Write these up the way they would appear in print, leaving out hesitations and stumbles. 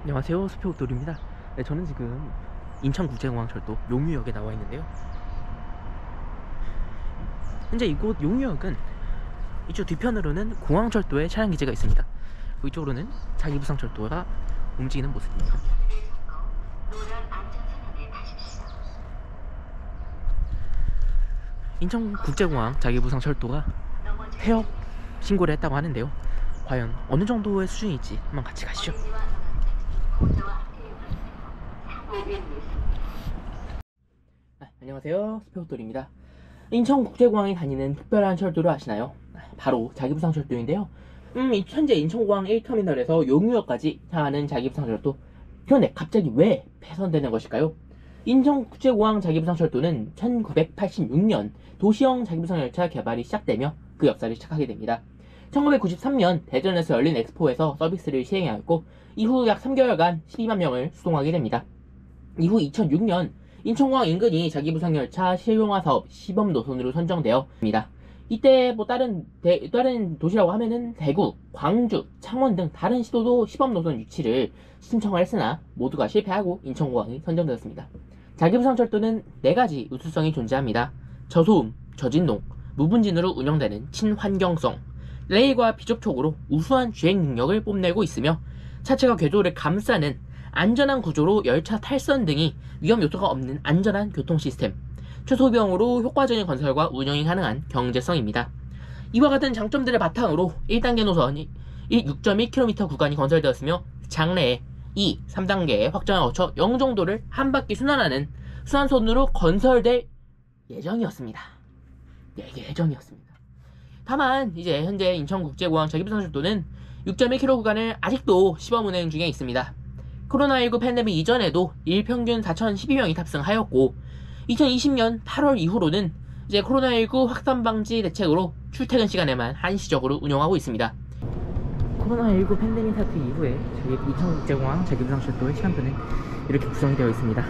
안녕하세요, 스페옥돌입니다. 네, 저는 지금 인천국제공항철도 용유역에 나와 있는데요. 현재 이곳 용유역은 이쪽 뒤편으로는 공항철도에 차량기지가 있습니다. 이쪽으로는 자기부상철도가 움직이는 모습입니다. 인천국제공항 자기부상철도가 폐업 신고를 했다고 하는데요. 과연 어느 정도의 수준일지 한번 같이 가시죠. 안녕하세요, 스페옥돌입니다. 인천국제공항이 다니는 특별한 철도를 아시나요? 바로 자기부상철도인데요. 현재 인천공항 1터미널에서 용유역까지 향하는 자기부상철도. 그런데 갑자기 왜 폐선되는 것일까요? 인천국제공항 자기부상철도는 1986년 도시형 자기부상열차 개발이 시작되며 그 역사를 시작하게 됩니다. 1993년 대전에서 열린 엑스포에서 서비스를 시행하였고, 이후 약 3개월간 12만 명을 수송하게 됩니다. 이후 2006년 인천공항 인근이 자기부상열차 실용화 사업 시범 노선으로 선정되었습니다. 이때 다른 도시라고 하면은 대구, 광주, 창원 등 다른 시도도 시범 노선 유치를 신청을 했으나 모두가 실패하고 인천공항이 선정되었습니다. 자기부상철도는 4가지 우수성이 존재합니다. 저소음, 저진동, 무분진으로 운영되는 친환경성, 레일과 비접촉으로 우수한 주행 능력을 뽐내고 있으며 차체가 궤도를 감싸는 안전한 구조로 열차 탈선 등이 위험 요소가 없는 안전한 교통 시스템, 최소비용으로 효과적인 건설과 운영이 가능한 경제성입니다. 이와 같은 장점들을 바탕으로 1단계 노선이 6.1km 구간이 건설되었으며 장래에 2, 3단계의 확장을 거쳐 영종도를 한 바퀴 순환하는 순환선으로 건설될 예정이었습니다. 예정이었습니다. 다만 이제 현재 인천국제공항 자기부상철도는 6.1km 구간을 아직도 시범 운행 중에 있습니다. 코로나19 팬데믹 이전에도 일평균 4,012명이 탑승하였고, 2020년 8월 이후로는 이제 코로나19 확산 방지 대책으로 출퇴근 시간에만 한시적으로 운영하고 있습니다. 코로나19 팬데믹 사태 이후에 저희 인천국제공항 자기부상철도의 시간표는 이렇게 구성이 되어 있습니다.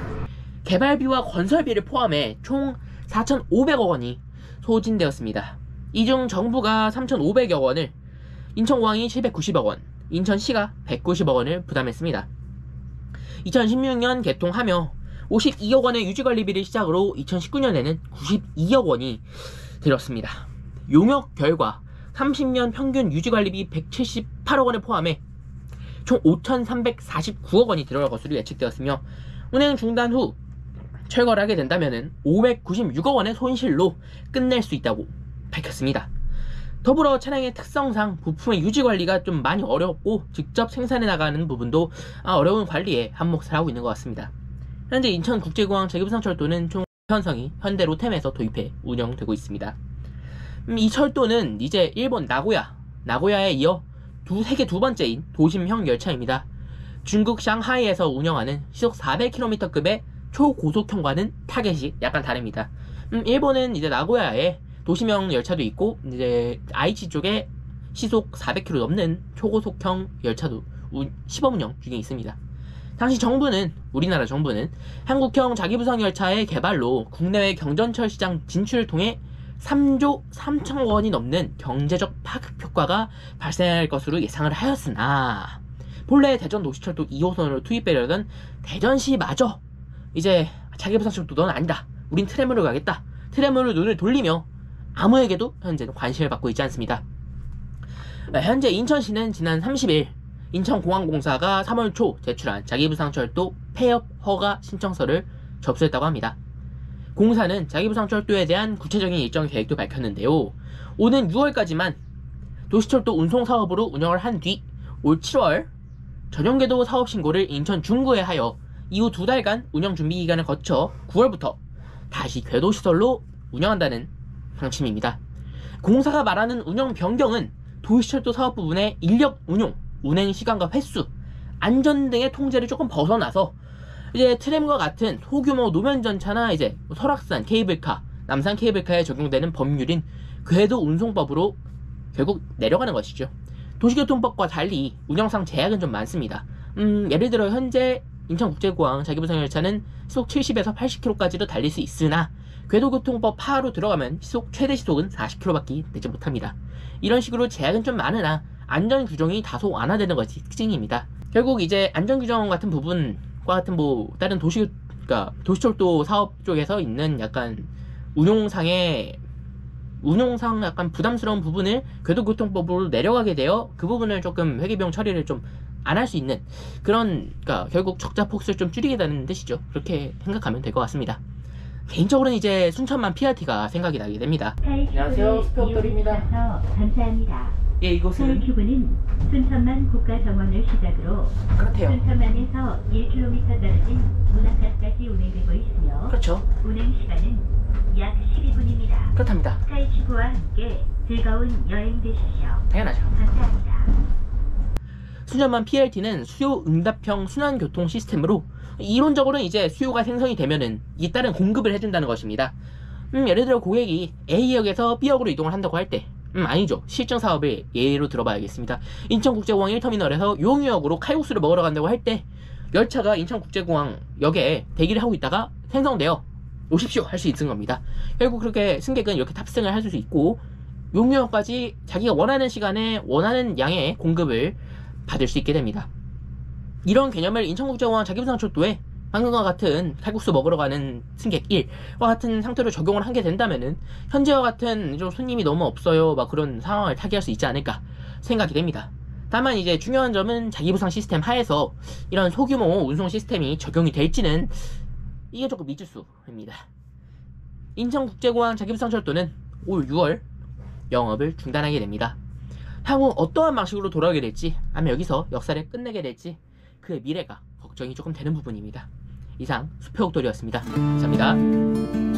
개발비와 건설비를 포함해 총 4,500억 원이 소진되었습니다. 이 중 정부가 3,500여 원을, 인천공항이 790억 원, 인천시가 190억 원을 부담했습니다. 2016년 개통하며 52억 원의 유지관리비를 시작으로 2019년에는 92억 원이 들었습니다. 용역 결과 30년 평균 유지관리비 178억 원을 포함해 총 5,349억 원이 들어갈 것으로 예측되었으며, 운행 중단 후 철거를 하게 된다면 596억 원의 손실로 끝낼 수 있다고 밝혔습니다. 더불어 차량의 특성상 부품의 유지관리가 좀 많이 어렵고 직접 생산해 나가는 부분도 어려운 관리에 한몫을 하고 있는 것 같습니다. 현재 인천국제공항 자기부상철도는 총 편성이 현대 로템에서 도입해 운영되고 있습니다. 이 철도는 이제 일본 나고야에 이어 세계 두 번째인 도심형 열차입니다. 중국 샹하이에서 운영하는 시속 400km급의 초고속형과는 타겟이 약간 다릅니다. 일본은 이제 나고야에 도심형 열차도 있고, 이제 아이치 쪽에 시속 400km 넘는 초고속형 열차도 시범 운영 중에 있습니다. 당시 우리나라 정부는 한국형 자기부상 열차의 개발로 국내외 경전철 시장 진출을 통해 3조 3천억 원이 넘는 경제적 파급 효과가 발생할 것으로 예상을 하였으나, 본래 대전 도시철도 2호선으로 투입되려던 대전시마저 이제 자기부상철도 넌 아니다, 우린 트램으로 가겠다, 트램으로 눈을 돌리며 아무에게도 현재는 관심을 받고 있지 않습니다. 현재 인천시는 지난 30일 인천공항공사가 3월 초 제출한 자기부상철도 폐업 허가 신청서를 접수했다고 합니다. 공사는 자기부상철도에 대한 구체적인 일정 계획도 밝혔는데요. 오는 6월까지만 도시철도 운송사업으로 운영을 한 뒤 올 7월 전용궤도 사업 신고를 인천 중구에 하여 이후 2달간 운영 준비 기간을 거쳐 9월부터 다시 궤도시설로 운영한다는 방침입니다. 공사가 말하는 운영 변경은 도시철도 사업 부분의 인력 운용, 운행 시간과 횟수, 안전 등의 통제를 조금 벗어나서 이제 트램과 같은 소규모 노면 전차나 이제 설악산 케이블카, 남산 케이블카에 적용되는 법률인 궤도 운송법으로 결국 내려가는 것이죠. 도시교통법과 달리 운영상 제약은 좀 많습니다. 예를 들어 현재 인천국제공항 자기부상 열차는 시속 70에서 80km까지도 달릴 수 있으나 궤도교통법 하로 들어가면 최대 시속은 40km밖에 내지 못합니다. 이런 식으로 제약은 좀 많으나 안전 규정이 다소 완화되는 것이 특징입니다. 결국 이제 안전규정 같은 부분과 같은 뭐 다른 그러니까 도시철도 사업 쪽에서 있는 약간 운용상 약간 부담스러운 부분을 궤도교통법으로 내려가게 되어 그 부분을 조금 회계비용 처리를 좀 안 할 수 있는 그런, 그러니까 결국 적자 폭을 좀 줄이게 되는 뜻이죠. 그렇게 생각하면 될 것 같습니다. 개인적으로는 이제 순천만 PRT가 생각이 나게 됩니다. 안녕하세요, 스페업돌입니다. 감사합니다. 예, 이곳은 큐브는 순천만 국가정원을 시작으로 그렇대요. 순천만에서 1km 떨어진 문학산까지 운행되고 있으며 그렇죠. 운행 시간은 약 12분입니다. 그렇답니다. 스카이큐브와 함께 즐거운 여행 되십시오. 당연하죠. 감사합니다. 순천만 PRT는 수요 응답형 순환교통 시스템으로 이론적으로는 이제 수요가 생성이 되면은 이따른 공급을 해준다는 것입니다. 예를 들어 고객이 A역에서 B역으로 이동을 한다고 할 때, 아니죠. 실증 사업을 예로 들어봐야겠습니다. 인천국제공항 1터미널에서 용유역으로 칼국수를 먹으러 간다고 할 때, 열차가 인천국제공항역에 대기를 하고 있다가 생성되어 오십시오 할 수 있는 겁니다. 결국 그렇게 승객은 이렇게 탑승을 할 수 있고, 용유역까지 자기가 원하는 시간에 원하는 양의 공급을 받을 수 있게 됩니다. 이런 개념을 인천국제공항 자기부상철도에 방금과 같은 칼국수 먹으러 가는 승객 1과 같은 상태로 적용을 하게 된다면은 현재와 같은 좀 손님이 너무 없어요 막 그런 상황을 타개할 수 있지 않을까 생각이 됩니다. 다만 이제 중요한 점은 자기부상 시스템 하에서 이런 소규모 운송 시스템이 적용이 될지는 이게 조금 미지수입니다. 인천국제공항 자기부상철도는 올 6월 영업을 중단하게 됩니다. 향후 어떠한 방식으로 돌아오게 될지 아니면 여기서 역사를 끝내게 될지 그의 미래가 걱정이 조금 되는 부분입니다. 이상 수표옥돌이었습니다. 감사합니다.